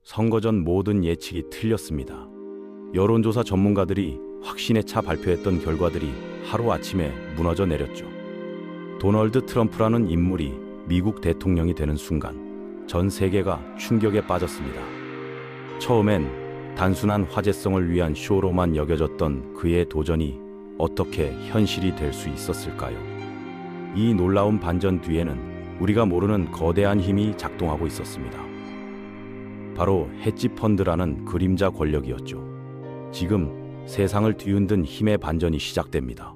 선거 전 모든 예측이 틀렸습니다. 여론조사 전문가들이 확신에 차 발표했던 결과들이 하루아침에 무너져 내렸죠. 도널드 트럼프라는 인물이 미국 대통령이 되는 순간 전 세계가 충격에 빠졌습니다. 처음엔 단순한 화제성을 위한 쇼로만 여겨졌던 그의 도전이 어떻게 현실이 될 수 있었을까요? 이 놀라운 반전 뒤에는 우리가 모르는 거대한 힘이 작동하고 있었습니다. 바로 헤지펀드라는 그림자 권력이었죠. 지금 세상을 뒤흔든 힘의 반전이 시작됩니다.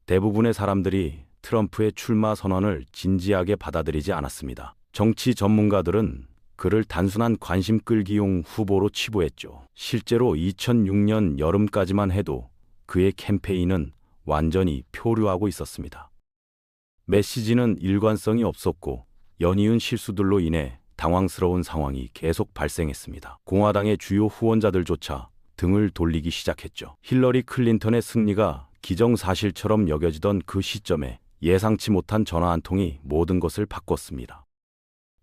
대부분의 사람들이 트럼프의 출마 선언을 진지하게 받아들이지 않았습니다. 정치 전문가들은 그를 단순한 관심 끌기용 후보로 치부했죠. 실제로 2006년 여름까지만 해도 그의 캠페인은 완전히 표류하고 있었습니다. 메시지는 일관성이 없었고 연이은 실수들로 인해 당황스러운 상황이 계속 발생했습니다. 공화당의 주요 후원자들조차 등을 돌리기 시작했죠. 힐러리 클린턴의 승리가 기정사실처럼 여겨지던 그 시점에 예상치 못한 전화 한 통이 모든 것을 바꿨습니다.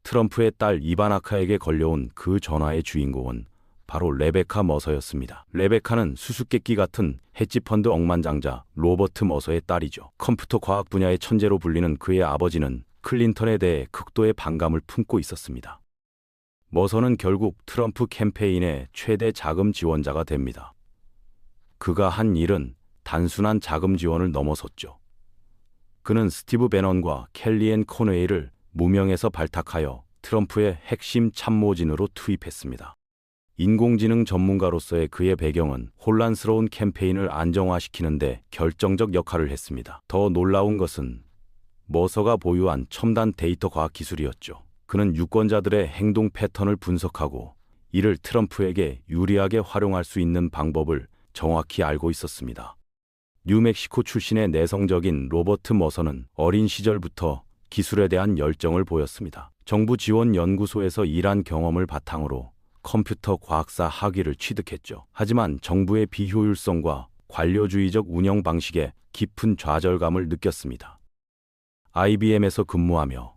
트럼프의 딸 이바나카에게 걸려온 그 전화의 주인공은 바로 레베카 머서였습니다. 레베카는 수수께끼 같은 헤지펀드 억만장자 로버트 머서의 딸이죠. 컴퓨터 과학 분야의 천재로 불리는 그의 아버지는 클린턴에 대해 극도의 반감을 품고 있었습니다. 머서는 결국 트럼프 캠페인의 최대 자금 지원자가 됩니다. 그가 한 일은 단순한 자금 지원을 넘어섰죠. 그는 스티브 배넌과 켈리앤 코네이를 무명에서 발탁하여 트럼프의 핵심 참모진으로 투입했습니다. 인공지능 전문가로서의 그의 배경은 혼란스러운 캠페인을 안정화시키는 데 결정적 역할을 했습니다. 더 놀라운 것은 머서가 보유한 첨단 데이터 과학 기술이었죠. 그는 유권자들의 행동 패턴을 분석하고 이를 트럼프에게 유리하게 활용할 수 있는 방법을 정확히 알고 있었습니다. 뉴멕시코 출신의 내성적인 로버트 머서는 어린 시절부터 기술에 대한 열정을 보였습니다. 정부 지원 연구소에서 일한 경험을 바탕으로 컴퓨터 과학사 학위를 취득했죠. 하지만 정부의 비효율성과 관료주의적 운영 방식에 깊은 좌절감을 느꼈습니다. IBM에서 근무하며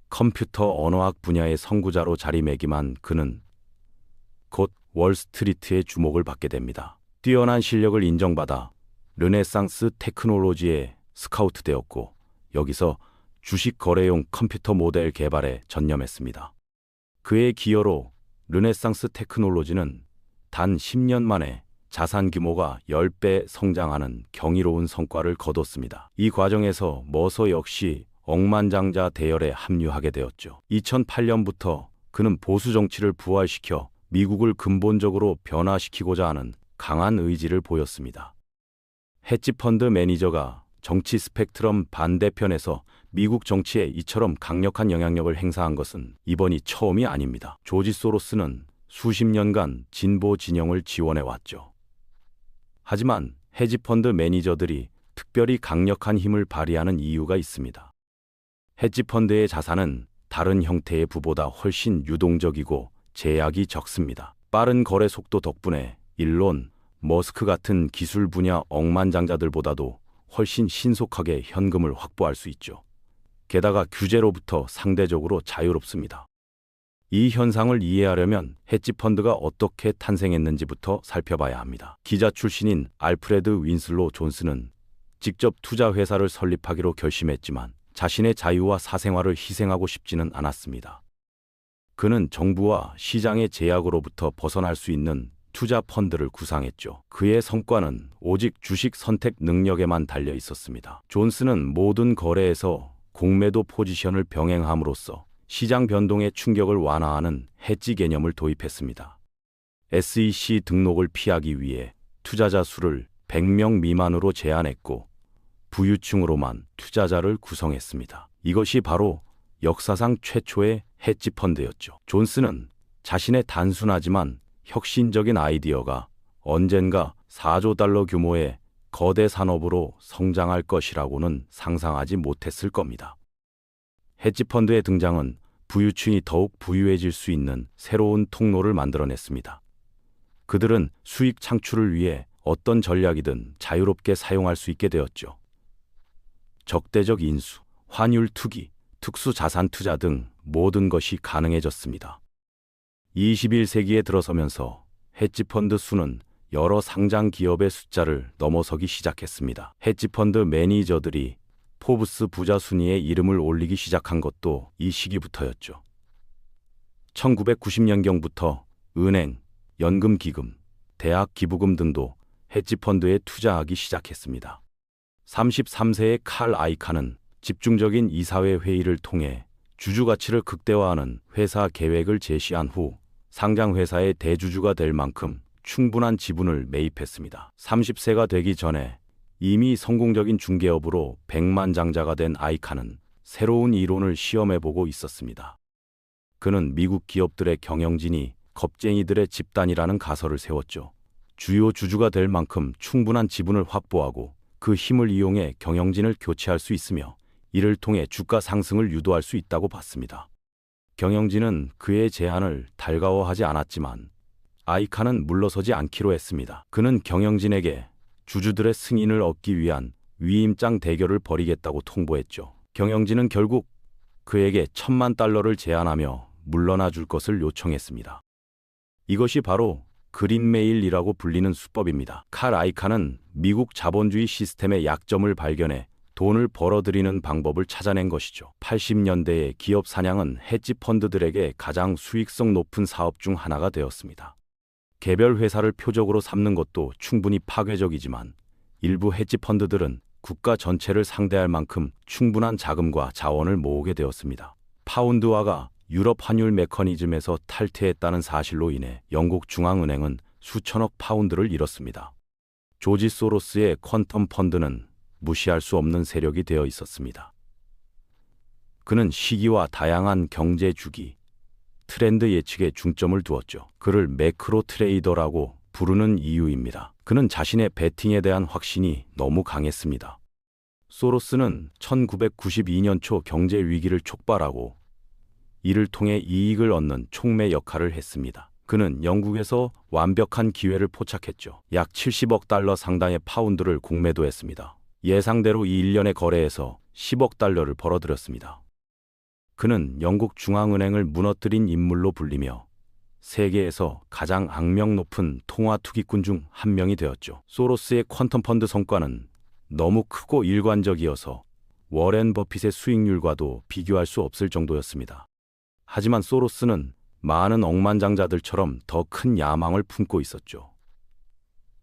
컴퓨터 언어학 분야의 선구자로 자리매김한 그는 곧 월스트리트의 주목을 받게 됩니다. 뛰어난 실력을 인정받아 르네상스 테크놀로지에 스카우트되었고 여기서 주식 거래용 컴퓨터 모델 개발에 전념했습니다. 그의 기여로 르네상스 테크놀로지는 단 10년 만에 자산 규모가 10배 성장하는 경이로운 성과를 거뒀습니다. 이 과정에서 머서 역시 억만장자 대열에 합류하게 되었죠. 2008년부터 그는 보수 정치를 부활시켜 미국을 근본적으로 변화시키고자 하는 강한 의지를 보였습니다. 헤지펀드 매니저가 정치 스펙트럼 반대편에서 미국 정치에 이처럼 강력한 영향력을 행사한 것은 이번이 처음이 아닙니다. 조지 소로스는 수십 년간 진보 진영을 지원해왔죠. 하지만 헤지펀드 매니저들이 특별히 강력한 힘을 발휘하는 이유가 있습니다. 헤지펀드의 자산은 다른 형태의 부보다 훨씬 유동적이고 제약이 적습니다. 빠른 거래 속도 덕분에 일론, 머스크 같은 기술 분야 억만장자들보다도 훨씬 신속하게 현금을 확보할 수 있죠. 게다가 규제로부터 상대적으로 자유롭습니다. 이 현상을 이해하려면 헤지펀드가 어떻게 탄생했는지부터 살펴봐야 합니다. 기자 출신인 알프레드 윈슬로 존스는 직접 투자 회사를 설립하기로 결심했지만 자신의 자유와 사생활을 희생하고 싶지는 않았습니다. 그는 정부와 시장의 제약으로부터 벗어날 수 있는 투자 펀드를 구상했죠. 그의 성과는 오직 주식 선택 능력에만 달려 있었습니다. 존스는 모든 거래에서 공매도 포지션을 병행함으로써 시장 변동의 충격을 완화하는 헤지 개념을 도입했습니다. SEC 등록을 피하기 위해 투자자 수를 100명 미만으로 제한했고 부유층으로만 투자자를 구성했습니다. 이것이 바로 역사상 최초의 헤지 펀드였죠. 존스는 자신의 단순하지만 혁신적인 아이디어가 언젠가 4조 달러 규모의 거대 산업으로 성장할 것이라고는 상상하지 못했을 겁니다. 헤지펀드의 등장은 부유층이 더욱 부유해질 수 있는 새로운 통로를 만들어냈습니다. 그들은 수익 창출을 위해 어떤 전략이든 자유롭게 사용할 수 있게 되었죠. 적대적 인수, 환율 투기, 특수 자산 투자 등 모든 것이 가능해졌습니다. 21세기에 들어서면서 헤지펀드 수는 여러 상장 기업의 숫자를 넘어서기 시작했습니다. 헤지펀드 매니저들이 포브스 부자 순위에 이름을 올리기 시작한 것도 이 시기부터였죠. 1990년경부터 은행, 연금기금, 대학 기부금 등도 헤지펀드에 투자하기 시작했습니다. 33세의 칼 아이칸은 집중적인 이사회 회의를 통해 주주가치를 극대화하는 회사 계획을 제시한 후 상장회사의 대주주가 될 만큼 충분한 지분을 매입했습니다. 30세가 되기 전에 이미 성공적인 중개업으로 백만장자가 된 아이칸은 새로운 이론을 시험해보고 있었습니다. 그는 미국 기업들의 경영진이 겁쟁이들의 집단이라는 가설을 세웠죠. 주요 주주가 될 만큼 충분한 지분을 확보하고 그 힘을 이용해 경영진을 교체할 수 있으며 이를 통해 주가 상승을 유도할 수 있다고 봤습니다. 경영진은 그의 제안을 달가워하지 않았지만 아이칸은 물러서지 않기로 했습니다. 그는 경영진에게 주주들의 승인을 얻기 위한 위임장 대결을 벌이겠다고 통보했죠. 경영진은 결국 그에게 $10,000,000를 제안하며 물러나 줄 것을 요청했습니다. 이것이 바로 그린메일이라고 불리는 수법입니다. 칼 아이칸은 미국 자본주의 시스템의 약점을 발견해 돈을 벌어들이는 방법을 찾아낸 것이죠. 80년대의 기업 사냥은 헤지펀드들에게 가장 수익성 높은 사업 중 하나가 되었습니다. 개별 회사를 표적으로 삼는 것도 충분히 파괴적이지만 일부 헤지펀드들은 국가 전체를 상대할 만큼 충분한 자금과 자원을 모으게 되었습니다. 파운드화가 유럽 환율 메커니즘에서 탈퇴했다는 사실로 인해 영국 중앙은행은 수천억 파운드를 잃었습니다. 조지 소로스의 퀀텀 펀드는 무시할 수 없는 세력이 되어 있었습니다. 그는 시기와 다양한 경제 주기, 트렌드 예측에 중점을 두었죠. 그를 매크로 트레이더라고 부르는 이유입니다. 그는 자신의 베팅에 대한 확신이 너무 강했습니다. 소로스는 1992년 초 경제 위기를 촉발하고 이를 통해 이익을 얻는 촉매 역할을 했습니다. 그는 영국에서 완벽한 기회를 포착했죠. 약 $70억 상당의 파운드를 공매도했습니다. 예상대로 이 1년의 거래에서 $10억 벌어들였습니다. 그는 영국 중앙은행을 무너뜨린 인물로 불리며 세계에서 가장 악명 높은 통화 투기꾼 중 한 명이 되었죠. 소로스의 퀀텀 펀드 성과는 너무 크고 일관적이어서 워렌 버핏의 수익률과도 비교할 수 없을 정도였습니다. 하지만 소로스는 많은 억만장자들처럼 더 큰 야망을 품고 있었죠.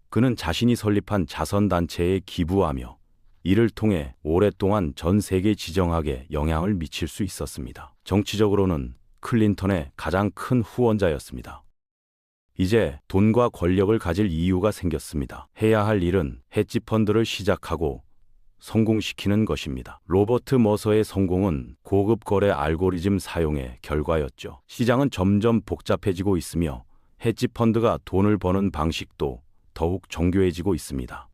그는 자신이 설립한 자선단체에 기부하며 이를 통해 오랫동안 전 세계 지정학에 영향을 미칠 수 있었습니다. 정치적으로는 클린턴의 가장 큰 후원자였습니다. 이제 돈과 권력을 가질 이유가 생겼습니다. 해야 할 일은 헤지펀드를 시작하고 성공시키는 것입니다. 로버트 머서의 성공은 고급 거래 알고리즘 사용의 결과였죠. 시장은 점점 복잡해지고 있으며 헤지펀드가 돈을 버는 방식도 더욱 정교해지고 있습니다.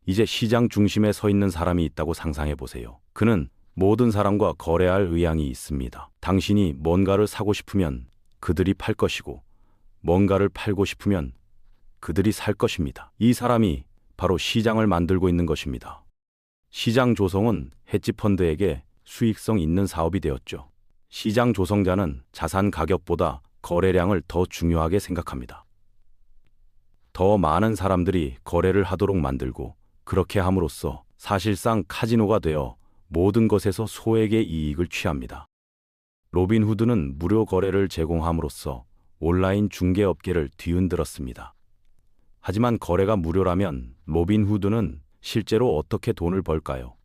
이제 시장 중심에 서 있는 사람이 있다고 상상해 보세요. 그는 모든 사람과 거래할 의향이 있습니다. 당신이 뭔가를 사고 싶으면 그들이 팔 것이고 뭔가를 팔고 싶으면 그들이 살 것입니다. 이 사람이 바로 시장을 만들고 있는 것입니다. 시장 조성은 헤지펀드에게 수익성 있는 사업이 되었죠. 시장 조성자는 자산 가격보다 거래량을 더 중요하게 생각합니다. 더 많은 사람들이 거래를 하도록 만들고 그렇게 함으로써 사실상 카지노가 되어 모든 것에서 소액의 이익을 취합니다. 로빈후드는 무료 거래를 제공함으로써 온라인 중개업계를 뒤흔들었습니다. 하지만 거래가 무료라면 로빈후드는 실제로 어떻게 돈을 벌까요?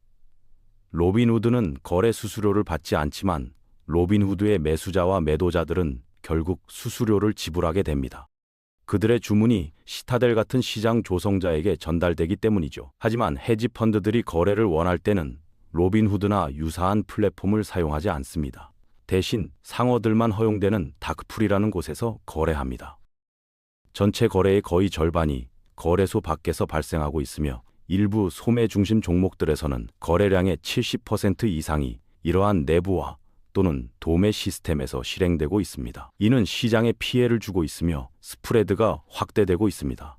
로빈후드는 거래 수수료를 받지 않지만 로빈후드의 매수자와 매도자들은 결국 수수료를 지불하게 됩니다. 그들의 주문이 시타델 같은 시장 조성자에게 전달되기 때문이죠. 하지만 헤지펀드들이 거래를 원할 때는 로빈후드나 유사한 플랫폼을 사용하지 않습니다. 대신 상어들만 허용되는 다크풀이라는 곳에서 거래합니다. 전체 거래의 거의 절반이 거래소 밖에서 발생하고 있으며 일부 소매 중심 종목들에서는 거래량의 70% 이상이 이러한 내부화 또는 도매 시스템에서 실행되고 있습니다. 이는 시장에 피해를 주고 있으며 스프레드가 확대되고 있습니다.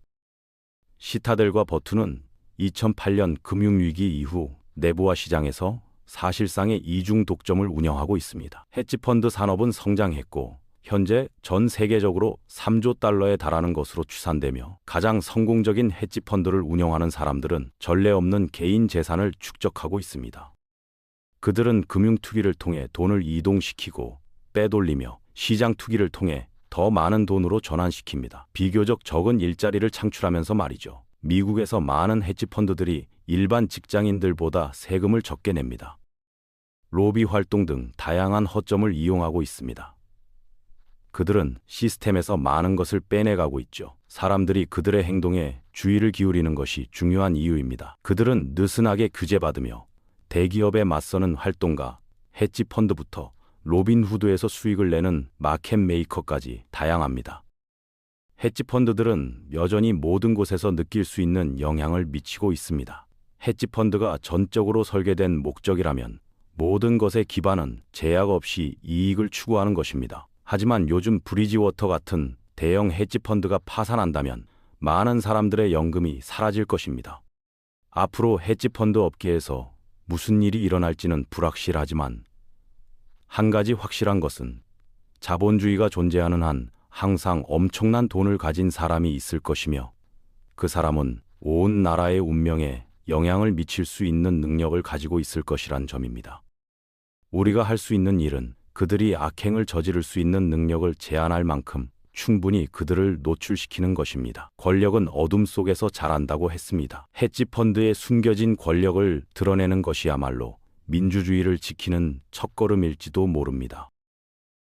시타델과 버투는 2008년 금융위기 이후 내부화 시장에서 사실상의 이중 독점을 운영하고 있습니다. 헤지펀드 산업은 성장했고 현재 전 세계적으로 3조 달러에 달하는 것으로 추산되며 가장 성공적인 헤지펀드를 운영하는 사람들은 전례 없는 개인 재산을 축적하고 있습니다. 그들은 금융 투기를 통해 돈을 이동시키고 빼돌리며 시장 투기를 통해 더 많은 돈으로 전환시킵니다. 비교적 적은 일자리를 창출하면서 말이죠. 미국에서 많은 헤지펀드들이 일반 직장인들보다 세금을 적게 냅니다. 로비 활동 등 다양한 허점을 이용하고 있습니다. 그들은 시스템에서 많은 것을 빼내가고 있죠. 사람들이 그들의 행동에 주의를 기울이는 것이 중요한 이유입니다. 그들은 느슨하게 규제받으며 대기업에 맞서는 활동가, 헤지펀드부터 로빈후드에서 수익을 내는 마켓 메이커까지 다양합니다. 헤지펀드들은 여전히 모든 곳에서 느낄 수 있는 영향을 미치고 있습니다. 헤지펀드가 전적으로 설계된 목적이라면 모든 것의 기반은 제약 없이 이익을 추구하는 것입니다. 하지만 요즘 브리지워터 같은 대형 헤지펀드가 파산한다면 많은 사람들의 연금이 사라질 것입니다. 앞으로 헤지펀드 업계에서 무슨 일이 일어날지는 불확실하지만 한 가지 확실한 것은 자본주의가 존재하는 한 항상 엄청난 돈을 가진 사람이 있을 것이며 그 사람은 온 나라의 운명에 영향을 미칠 수 있는 능력을 가지고 있을 것이란 점입니다. 우리가 할 수 있는 일은 그들이 악행을 저지를 수 있는 능력을 제한할 만큼 충분히 그들을 노출시키는 것입니다. 권력은 어둠 속에서 자란다고 했습니다. 헤지펀드의 숨겨진 권력을 드러내는 것이야말로 민주주의를 지키는 첫걸음일지도 모릅니다.